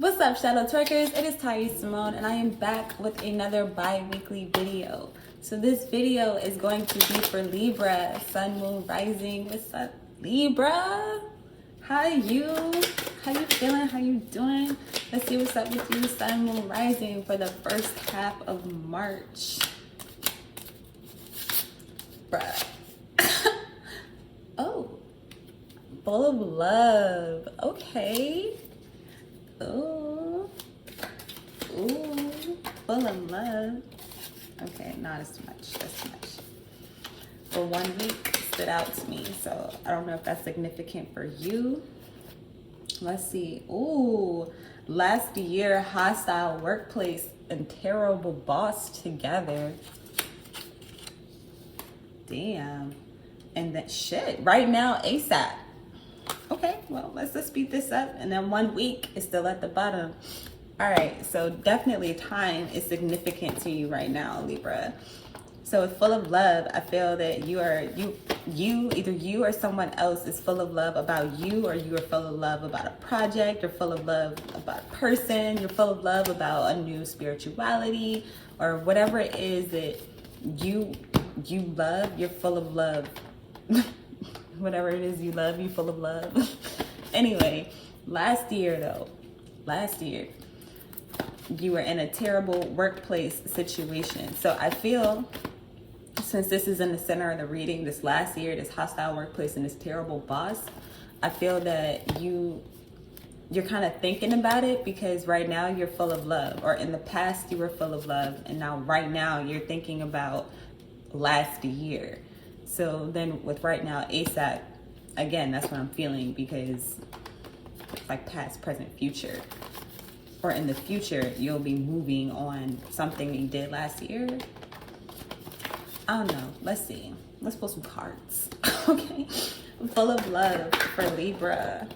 What's up, Shadow Twerkers? It is Simone, and I am back with another bi-weekly video. So this video is going to be for Libra, Sun, Moon, Rising. What's up, Libra? How you? How you feeling? How you doing? Let's see what's up with you, Sun, Moon, Rising, for the first half of March. Bruh. Oh, full of love. Okay. Ooh, full of love. Okay, not as much. That's too much. For 1 week, stood out to me. So I don't know if that's significant for you. Let's see. Ooh, last year, hostile workplace and terrible boss together. Damn. And that shit. Right now, ASAP. Okay, well, let's just speed this up. And then 1 week is still at the bottom. All right, so definitely time is significant to you right now, Libra. So it's full of love. I feel that either you or someone else is full of love about you, or you are full of love about a project, or full of love about a person. You're full of love about a new spirituality, or whatever it is that you love, you're full of love. Whatever it is you love, you full of love. Anyway, last year, you were in a terrible workplace situation. So I feel, since this is in the center of the reading, this last year, this hostile workplace and this terrible boss, I feel that you're kind of thinking about it, because right now you're full of love, or in the past you were full of love, and now right now you're thinking about last year. So then with right now, ASAP, again, that's what I'm feeling, because it's like past, present, future. Or in the future, you'll be moving on something you did last year. I don't know. Let's see. Let's pull some cards. Okay. Full of love for Libra.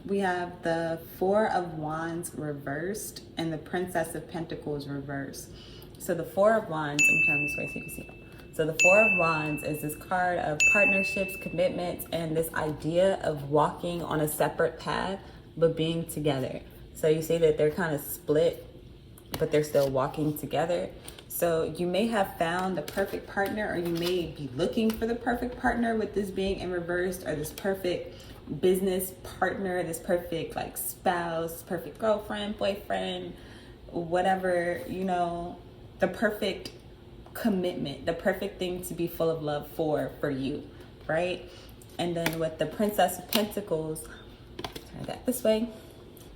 We have the Four of Wands reversed and the Princess of Pentacles reversed. So the Four of Wands, I'm turning this way so you can see them. So the Four of Wands is this card of partnerships, commitments, and this idea of walking on a separate path, but being together. So you see that they're kind of split, but they're still walking together. So you may have found the perfect partner, or you may be looking for the perfect partner with this being in reverse, or this perfect business partner, this perfect like spouse, perfect girlfriend, boyfriend, whatever, you know, the perfect commitment, the perfect thing to be full of love for you, right? And then with the Princess of Pentacles, turn that this way,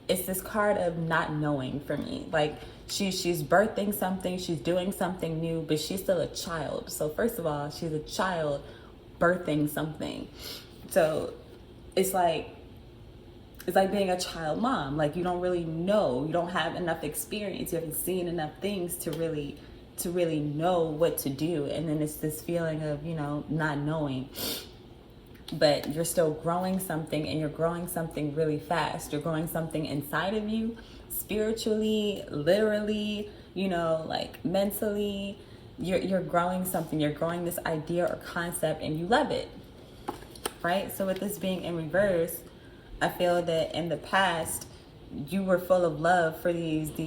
it's this card of not knowing for me. Like she's birthing something, she's doing something new, but she's still a child. So first of all, she's a child birthing something. So it's like being a child mom. Like you don't really know, you don't have enough experience, you haven't seen enough things to really know what to do. And then it's this feeling of, you know, not knowing, but you're still growing something, and you're growing something really fast. You're growing something inside of you, spiritually, literally, you know, like mentally. You're growing something, you're growing this idea or concept, and you love it, right? So with this being in reverse, I feel that in the past you were full of love for these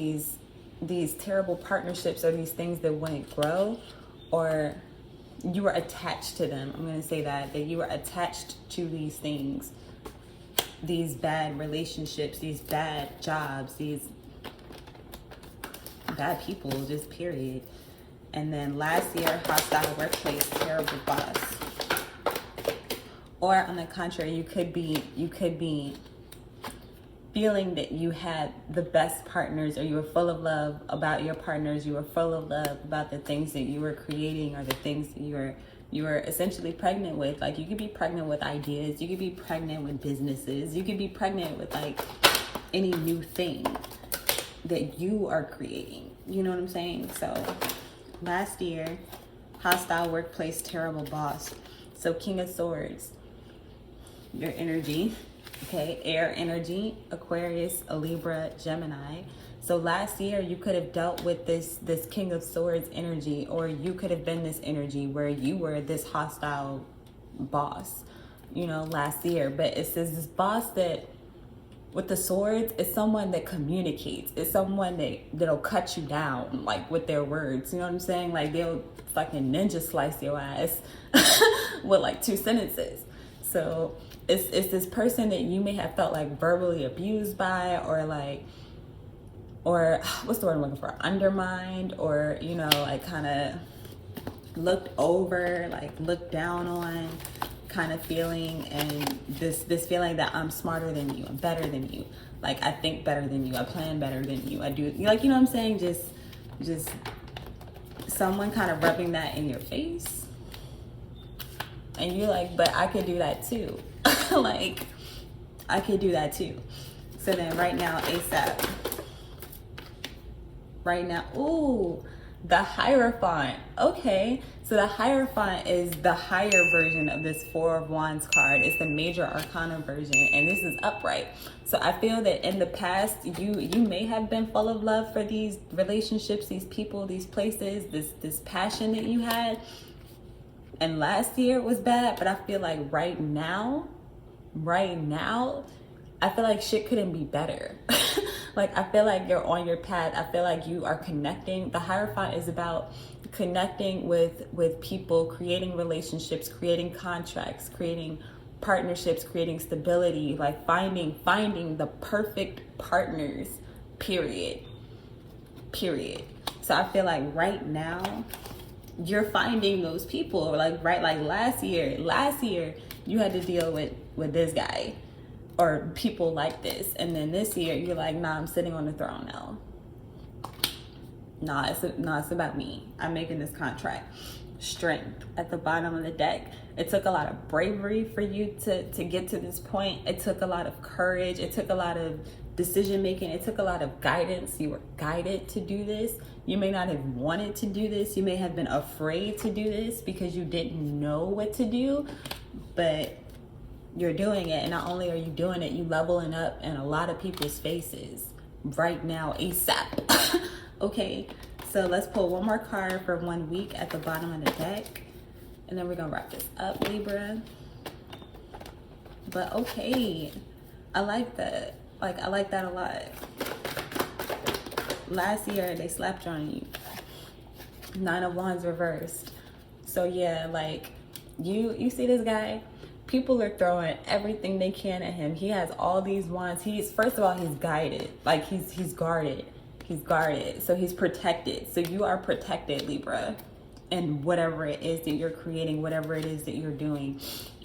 terrible partnerships, or these things that wouldn't grow, or you were attached to them. I'm going to say that you were attached to these things, these bad relationships, these bad jobs, these bad people, just period. And then last year, hostile workplace, terrible boss. Or on the contrary, you could be feeling that you had the best partners, or you were full of love about your partners, you were full of love about the things that you were creating, or the things that you were essentially pregnant with. Like you could be pregnant with ideas, you could be pregnant with businesses, you could be pregnant with like any new thing that you are creating. You know what I'm saying? So last year, hostile workplace, terrible boss. So King of Swords, your energy. Okay, air energy, Aquarius, a Libra, Gemini. So last year you could have dealt with this King of Swords energy, or you could have been this energy where you were this hostile boss, you know, last year. But it says this boss that with the swords, it's someone that communicates. It's someone that'll cut you down, like, with their words. You know what I'm saying? Like, they'll fucking ninja slice your ass with like 2 sentences. So it's this person that you may have felt like verbally abused by, or what's the word I'm looking for? Undermined, or, you know, like kind of looked over, like looked down on kind of feeling, and this feeling that I'm smarter than you, I'm better than you, like I think better than you, I plan better than you, I do, like, you know what I'm saying? Just someone kind of rubbing that in your face, and you're like, but I could do that too. Like, I could do that too. So then right now, ASAP. Right now, ooh, the Hierophant. Okay, so the Hierophant is the higher version of this 4 of Wands card. It's the major arcana version, and this is upright. So I feel that in the past, you may have been full of love for these relationships, these people, these places, this passion that you had. And last year was bad, but I feel like right now, I feel like shit couldn't be better. Like, I feel like you're on your path. I feel like you are connecting. The Hierophant is about connecting with people, creating relationships, creating contracts, creating partnerships, creating stability, like finding the perfect partners, period. So I feel like right now you're finding those people, like, right, like last year you had to deal with this guy or people like this, and then this year you're like, nah, I'm sitting on the throne now. Nah, it's about me. I'm making this contract. Strength at the bottom of the deck. It took a lot of bravery for you to get to this point. It took a lot of courage. It took a lot of decision making. It took a lot of guidance. You were guided to do this. You may not have wanted to do this. You may have been afraid to do this because you didn't know what to do, but you're doing it. And not only are you doing it, you leveling up in a lot of people's faces right now, ASAP. Okay, so let's pull one more card for 1 week at the bottom of the deck, and then we're gonna wrap this up, Libra. But okay, I like that. Like, I like that a lot. Last year they slapped on you. 9 of Wands reversed. So yeah, like, you see this guy, people are throwing everything they can at him. He has all these wands. First of all, he's guided. Like, he's guarded. He's guarded. So he's protected. So you are protected, Libra, and whatever it is that you're creating, whatever it is that you're doing.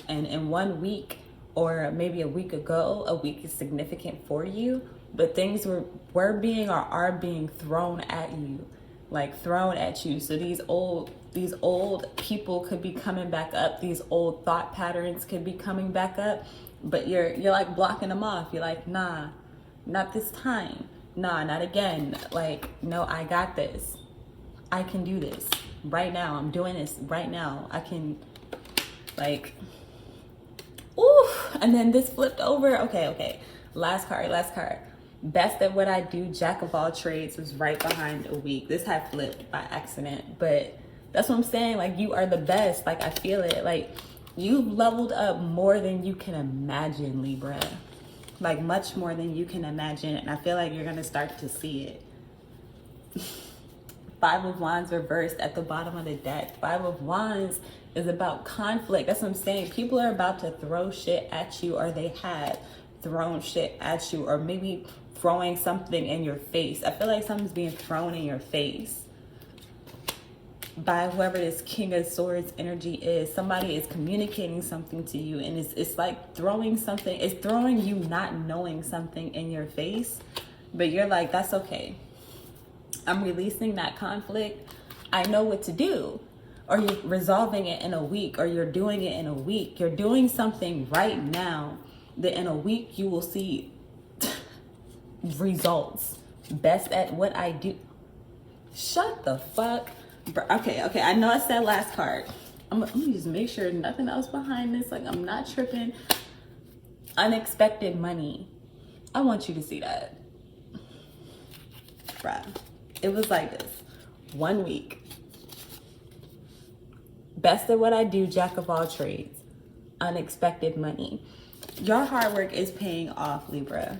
And in 1 week, or maybe a week ago, a week is significant for you, but things were being or are being thrown at you, like thrown at you. So these old people could be coming back up. These old thought patterns could be coming back up, but you're like blocking them off. You're like, nah, not this time. Nah, not again. Like, no, I got this. I can do this right now. I'm doing this right now. I can, like, ooh. And then this flipped over. Okay. Last card. Best at what I do, Jack of all trades, was right behind a week. This had flipped by accident, but that's what I'm saying. Like, you are the best. Like, I feel it. Like, you've leveled up more than you can imagine, Libra. Like, much more than you can imagine. And I feel like you're going to start to see it. 5 of Wands reversed at the bottom of the deck. 5 of Wands is about conflict. That's what I'm saying. People are about to throw shit at you, or they have thrown shit at you, or maybe throwing something in your face. I feel like something's being thrown in your face by whoever this King of Swords energy is. Somebody is communicating something to you, and it's like throwing something. It's throwing you not knowing something in your face, but you're like, that's okay. I'm releasing that conflict. I know what to do. Or you're resolving it in a week, or you're doing it in a week. You're doing something right now that in a week you will see results. Best at what I do. Shut the fuck. Okay. I know I said last card. Let me just make sure nothing else behind this. Like, I'm not tripping. Unexpected money. I want you to see that. Bruh. It was like this. 1 week. Best at what I do, Jack of all trades. Unexpected money. Your hard work is paying off, Libra.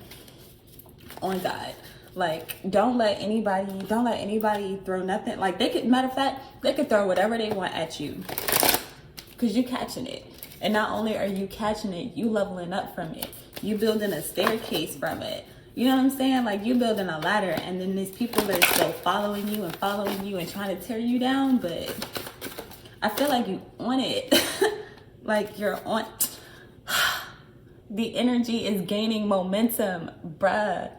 on God. Like, don't let anybody throw nothing. Like, they could, matter of fact, they could throw whatever they want at you, because you catching it. And not only are you catching it, you leveling up from it. You building a staircase from it. You know what I'm saying? Like, you building a ladder, and then there's people that are still following you and trying to tear you down. But I feel like you on it. Like, you're on. The energy is gaining momentum, bruh.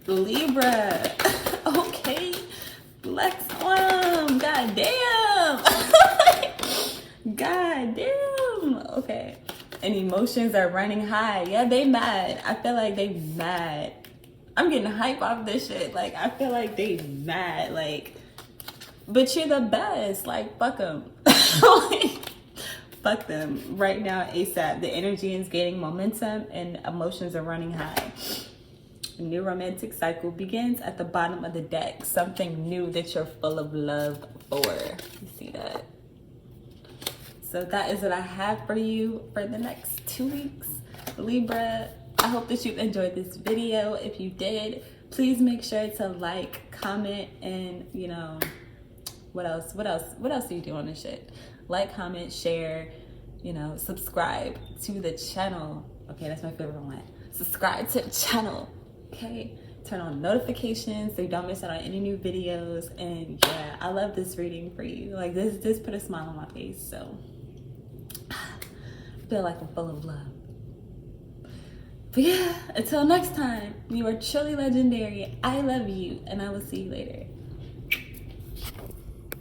Libra. Okay. Flex on them. God damn. God damn. Okay. And emotions are running high. Yeah, they mad. I feel like they mad. I'm getting hype off this shit. Like, I feel like they mad. Like, but you're the best. Like, fuck them. Fuck them right now, ASAP. The energy is gaining momentum and emotions are running high. A new romantic cycle begins at the bottom of the deck. Something new that you're full of love for. You see that? So that is what I have for you for the next 2 weeks. Libra, I hope that you enjoyed this video. If you did, please make sure to like, comment, and you know, what else do you do on this shit? Like, comment, share, you know, subscribe to the channel. Okay, that's my favorite one. Subscribe to the channel. Okay, turn on notifications so you don't miss out on any new videos. And yeah, I love this reading for you. Like, this put a smile on my face. So I feel like I'm full of love. But yeah, until next time, you are truly legendary. I love you, and I will see you later.